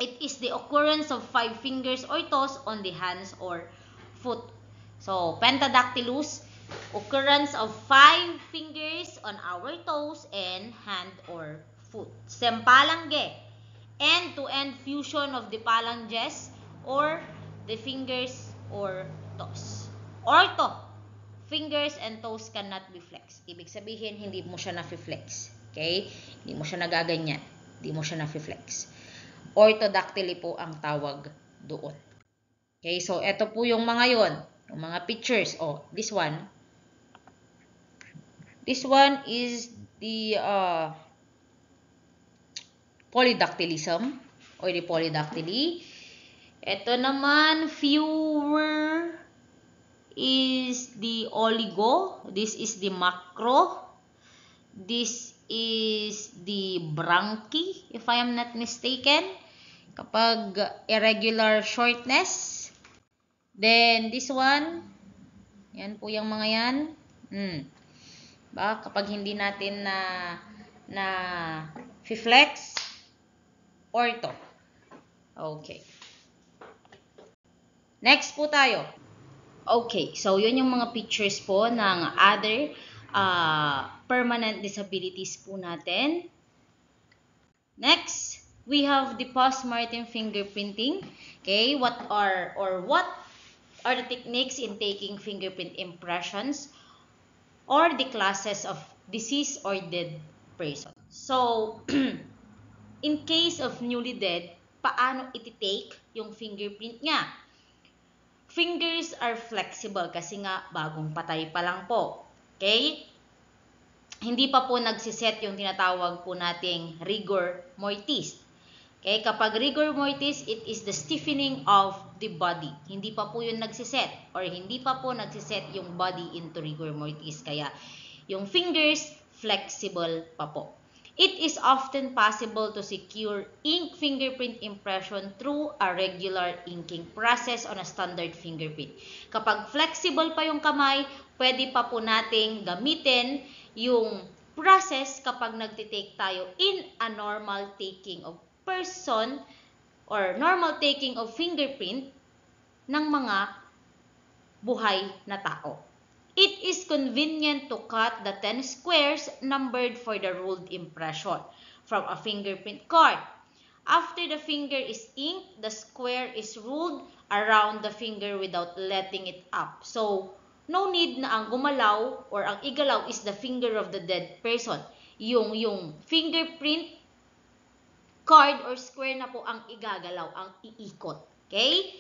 A: it is the occurrence of 5 fingers or toes on the hands or foot. So, pentadactylus, occurrence of 5 fingers on our toes and hand or foot. Sempalange, end-to-end fusion of the phalanges or the fingers or toes. Ortho, fingers and toes cannot be flexed. Ibig sabihin, hindi mo siya na-flex. Okay? Hindi mo siya nagaganyan. Di mo siya na-flex. Orthodactyly po ang tawag doon. Okay, so ito po yung mga yon, yung mga pictures. Oh, this one. This one is the polydactylism or the polydactyly. Ito naman, fewer is the oligo. This is the macro. This is the branchi, if I am not mistaken. Kapag irregular shortness. Then, this one. Yan po yung mga yan. Kapag hindi natin na flex, ortho. Okay. Next po tayo. Okay, so yun yung mga pictures po ng other permanent disabilities po natin. Next, we have the postmortem fingerprinting. Okay, what are the techniques in taking fingerprint impressions or the classes of deceased or dead person? So, in case of newly dead, paano iti-take yung fingerprint niya? Fingers are flexible kasi nga bagong patay pa lang po. Okay? Hindi pa po nagsiset yung tinatawag po nating rigor mortis. Okay? Kapag rigor mortis, it is the stiffening of the body. Hindi pa po yun nagsiset or hindi pa po nagsiset yung body into rigor mortis. Kaya yung fingers, flexible pa po. It is often possible to secure ink fingerprint impression through a regular inking process on a standard fingerprint. Kapag flexible pa yung kamay, pwede pa po nating gamitin yung process kapag nagtitake tayo in a normal taking of person or normal taking of fingerprint ng mga buhay na tao. It is convenient to cut the 10 squares numbered for the ruled impression from a fingerprint card. After the finger is inked, the square is ruled around the finger without letting it up. So, no need na ang gumalaw or ang igalaw is the finger of the dead person. Yung fingerprint card or square na po ang igagalaw, ang iikot. Okay?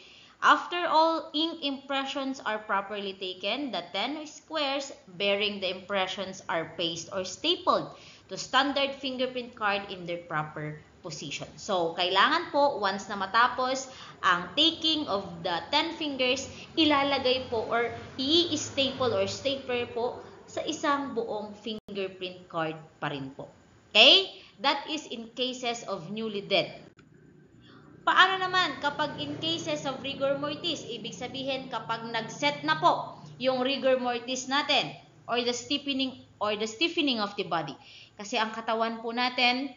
A: After all ink impressions are properly taken, the 10 squares bearing the impressions are pasted or stapled to standard fingerprint card in their proper position. So, kailangan po, once na matapos ang taking of the 10 fingers, ilalagay po or i-staple or stapler po sa isang buong fingerprint card pa rin po. Okay? That is in cases of newly dead. Paano naman kapag in cases of rigor mortis? Ibig sabihin kapag nag-set na po yung rigor mortis natin or the stiffening of the body. Kasi ang katawan po natin,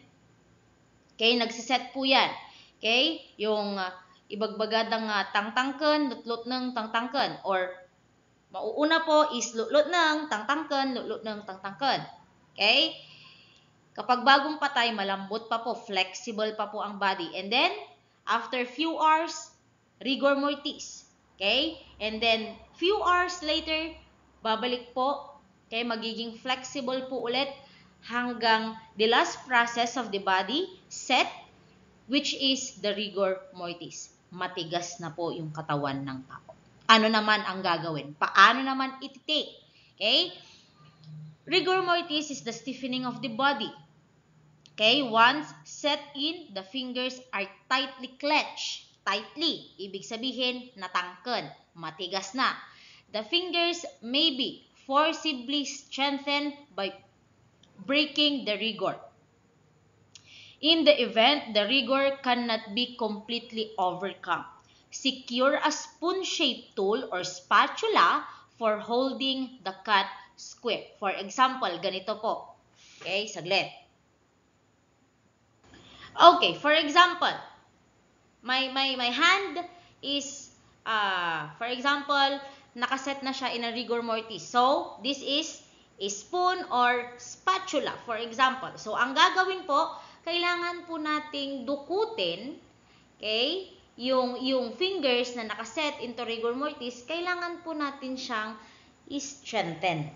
A: okay, nagsiset po yan. Okay? Yung ibagbagadang tangtangken, lutlot ng tangtangken, or mauuna po is lutlot ng tangtangken, lutlot ng tangtangken. Okay? Kapag bagong patay, malambot pa po, flexible pa po ang body. And then, after few hours, rigor mortis. Okay? And then, few hours later, babalik po. Okay? Magiging flexible po ulit hanggang the last process of the body, set, which is the rigor mortis. Matigas na po yung katawan ng tao. Ano naman ang gagawin? Paano naman iti-take? Okay? Rigor mortis is the stiffening of the body. Okay, once set in, the fingers are tightly clenched. Tightly, ibig sabihin, natangken, matigas na. The fingers may be forcibly strengthened by breaking the rigor. In the event, the rigor cannot be completely overcome. Secure a spoon-shaped tool or spatula for holding the cut square. For example, ganito po. Okay, saglit. Okay, for example, my hand is, for example, nakaset na siya in a rigor mortis. So, this is a spoon or spatula, for example. So, ang gagawin po, kailangan po nating dukutin, okay, yung fingers na nakaset into rigor mortis, kailangan po natin siyang strengthen.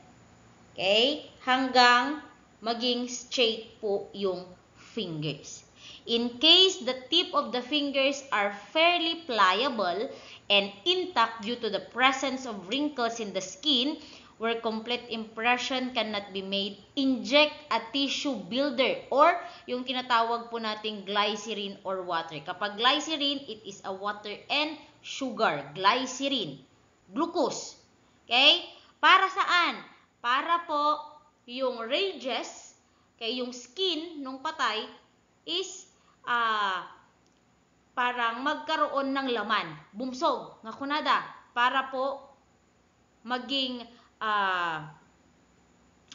A: Okay? Hanggang maging straight po yung fingers. In case the tip of the fingers are fairly pliable and intact due to the presence of wrinkles in the skin, where complete impression cannot be made, inject a tissue builder or yung tinatawag po nating glycerin or water. Kapag glycerin, it is a water and sugar. Glycerin. Glucose. Okay? Para saan? Para po yung ridges, okay, yung skin nung patay is parang magkaroon ng laman. Bumsog, nga kunada, para po maging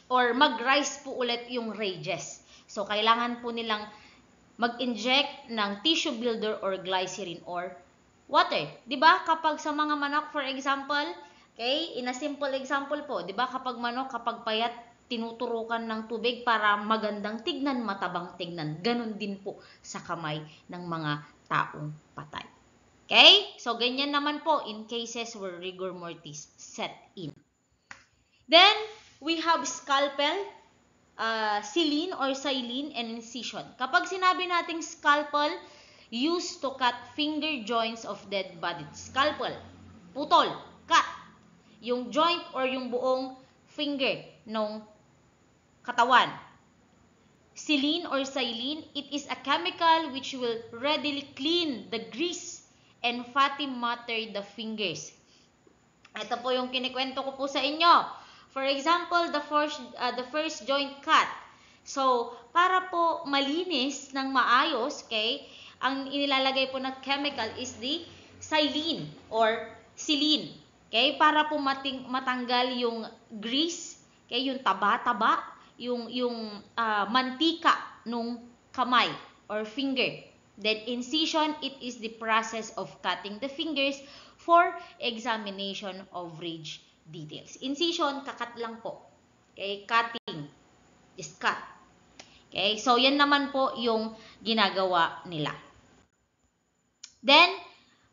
A: or mag-rise po ulit yung ridges. So, kailangan po nilang mag-inject ng tissue builder or glycerin or water. 'Di ba? Kapag sa mga manok, for example, okay, in a simple example po, 'di ba, kapag manok, kapag payat, tinuturukan ng tubig para magandang tignan, matabang tignan. Ganon din po sa kamay ng mga taong patay. Okay? So, ganyan naman po in cases where rigor mortis set in. Then, we have scalpel, silene or silene, and incision. Kapag sinabi nating scalpel, used to cut finger joints of dead body. Scalpel, putol, cut. Yung joint or yung buong finger ng katawan. Silene or silene, it is a chemical which will readily clean the grease and fatty matter the fingers. Ito po yung kinikwento ko po sa inyo. For example, the first joint cut. So, para po malinis ng maayos, okay, ang inilalagay po na chemical is the silene or silene. Okay, para po matanggal yung grease, okay, yung taba-taba, yung mantika nung kamay or finger. Then incision, it is the process of cutting the fingers for examination of ridge details. Incision, kakat lang po. Okay, cutting. Just cut. Okay, so yan naman po yung ginagawa nila. Then,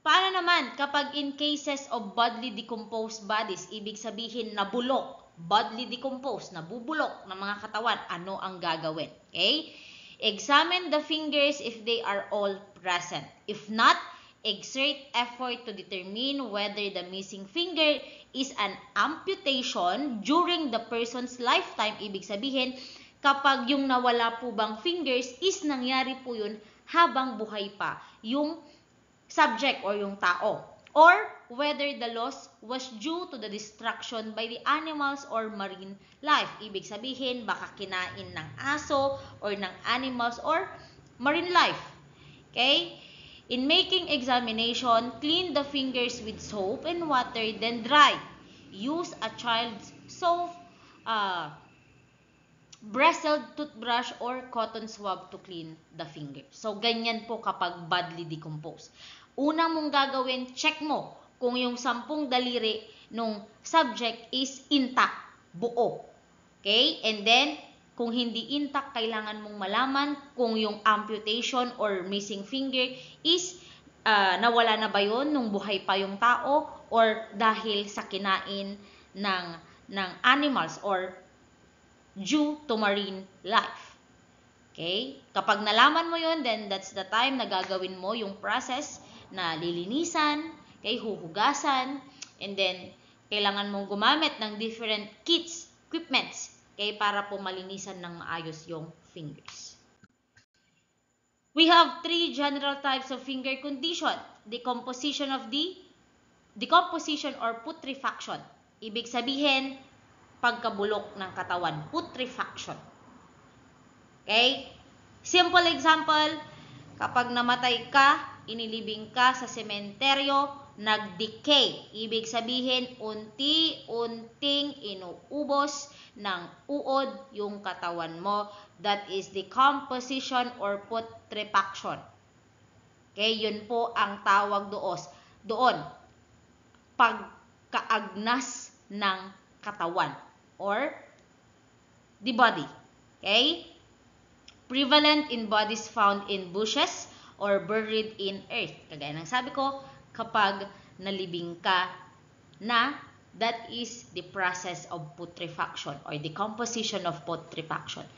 A: paano naman kapag in cases of badly decomposed bodies, ibig sabihin nabulok, badly decomposed, nabubulok ng mga katawan, ano ang gagawin? Okay? Examine the fingers if they are all present. If not, exert effort to determine whether the missing finger is an amputation during the person's lifetime. Ibig sabihin, kapag yung nawala po bang fingers is nangyari po yun habang buhay pa yung subject or yung tao. Or whether the loss was due to the destruction by the animals or marine life. Ibig sabihin, baka kinain ng aso or ng animals or marine life. Okay? In making examination, clean the fingers with soap and water, then dry. Use a child's soft bristled toothbrush or cotton swab to clean the finger. So, ganyan po kapag badly decomposed. Unang mong gagawin, check mo kung yung 10 daliri nung subject is intact, buo. Okay? And then, kung hindi intact, kailangan mong malaman kung yung amputation or missing finger is nawala na ba yun nung buhay pa yung tao or dahil sa kinain ng animals or due to marine life. Okay? Kapag nalaman mo yun, then that's the time na gagawin mo yung process na lilinisan, okay, huhugasan, and then kailangan mong gumamit ng different kits, equipments, okay, para po malinisan ng maayos yung fingers. We have 3 general types of finger condition. Decomposition or putrefaction. Ibig sabihin, pagkabulok ng katawan, putrefaction. Okay? Simple example, kapag namatay ka, inilibing ka sa sementeryo, nag-decay. Ibig sabihin, unti-unting inuubos ng uod yung katawan mo. That is decomposition or putrefaction. Okay, yun po ang tawag doon. Pagkaagnas ng katawan or the body. Okay? Prevalent in bodies found in bushes or buried in earth. Kagaya ng sabi ko, kapag nalibing ka na, that is the process of putrefaction or decomposition of putrefaction.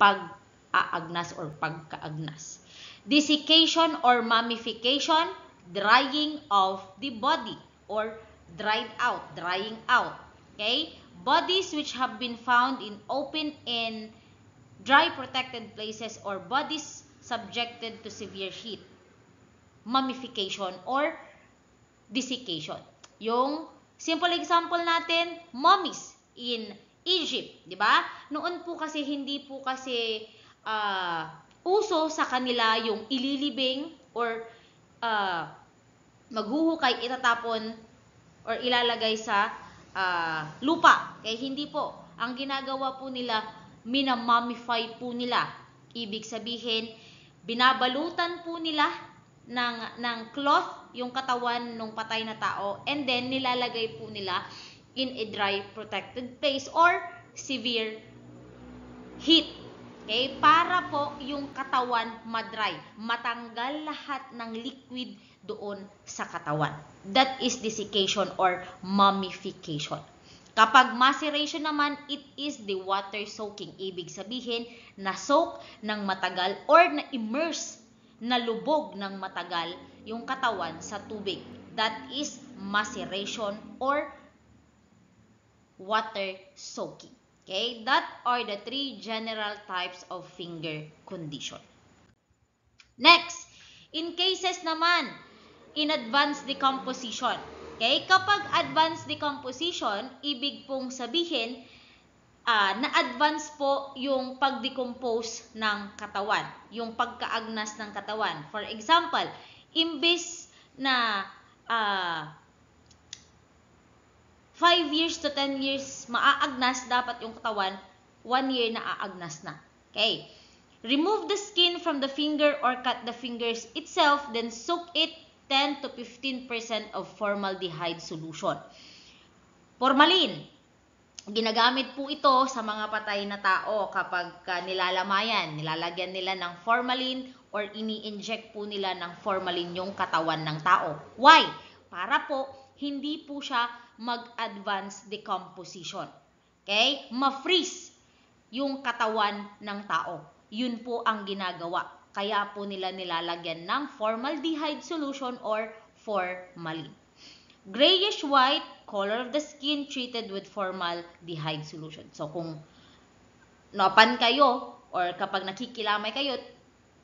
A: Pag pag-aagnas or pagkaagnas. Desiccation or mummification, drying of the body or drying out. Okay? Bodies which have been found in open and dry protected places or bodies subjected to severe heat, mummification or desiccation. Yung simple example natin, mummies in Egypt, di ba? Noon po kasi hindi po kasi uso sa kanila yung ililibing or maghuhukay, itatapon or ilalagay sa lupa. Kaya hindi po. Ang ginagawa po nila, minamumify po nila. Ibig sabihin, binabalutan po nila ng cloth yung katawan ng patay na tao and then nilalagay po nila in a dry protected place or severe heat. Okay? Para po yung katawan madry, matanggal lahat ng liquid doon sa katawan. That is desiccation or mummification. Kapag maceration naman, it is the water soaking. Ibig sabihin, na-soak ng matagal or na-immerse, nalubog ng matagal yung katawan sa tubig. That is maceration or water soaking. Okay? That are the three general types of finger condition. Next, in cases naman, in advanced decomposition. Okay? Kapag advanced decomposition, ibig pong sabihin, na-advance po yung pag-decompose ng katawan, yung pagkaagnas ng katawan. For example, imbis na 5 years to 10 years maaagnas dapat yung katawan, 1 year na aagnas na. Okay. Remove the skin from the finger or cut the fingers itself, then soak it 10 to 15% of formaldehyde solution. Formalin. Ginagamit po ito sa mga patay na tao kapag nilalamayan. Nilalagyan nila ng formalin or ini-inject po nila ng formalin yung katawan ng tao. Why? Para po hindi po siya mag-advance decomposition. Okay? Ma-freeze yung katawan ng tao. Yun po ang ginagawa. Kaya po nila nilalagyan ng formaldehyde solution or formalin. Grayish white, color of the skin treated with formaldehyde solution. So kung napan kayo or kapag nakikilamay kayo,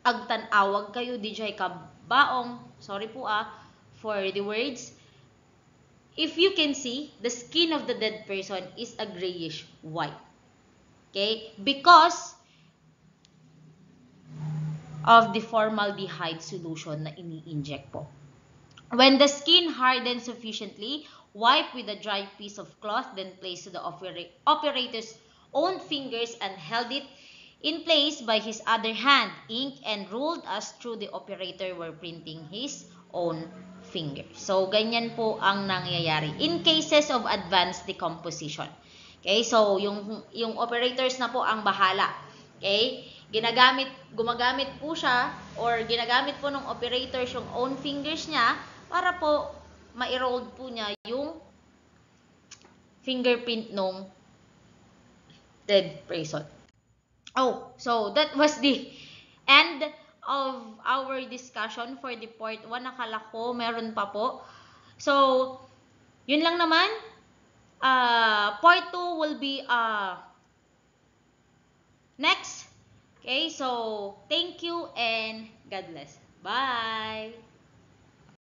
A: agtanawag kayo, DJ kabaong, sorry po for the words. If you can see, the skin of the dead person is a grayish white. Okay? Because of the formaldehyde solution na ini-inject po. When the skin hardens sufficiently, wipe with a dry piece of cloth, then place to the operator's own fingers and held it in place by his other hand. Ink and ruled as through the operator were printing his own finger. So, ganyan po ang nangyayari in cases of advanced decomposition. Okay, so yung operators na po ang bahala. Okay? Gumagamit po siya or ginagamit po ng operators yung own fingers niya para po ma-roll po niya yung fingerprint nung dead person. Oh, so that was the end of our discussion for the part 1. Nakala ko meron pa po. So, yun lang naman. Part 2 will be next. Okay, so thank you and God bless. Bye!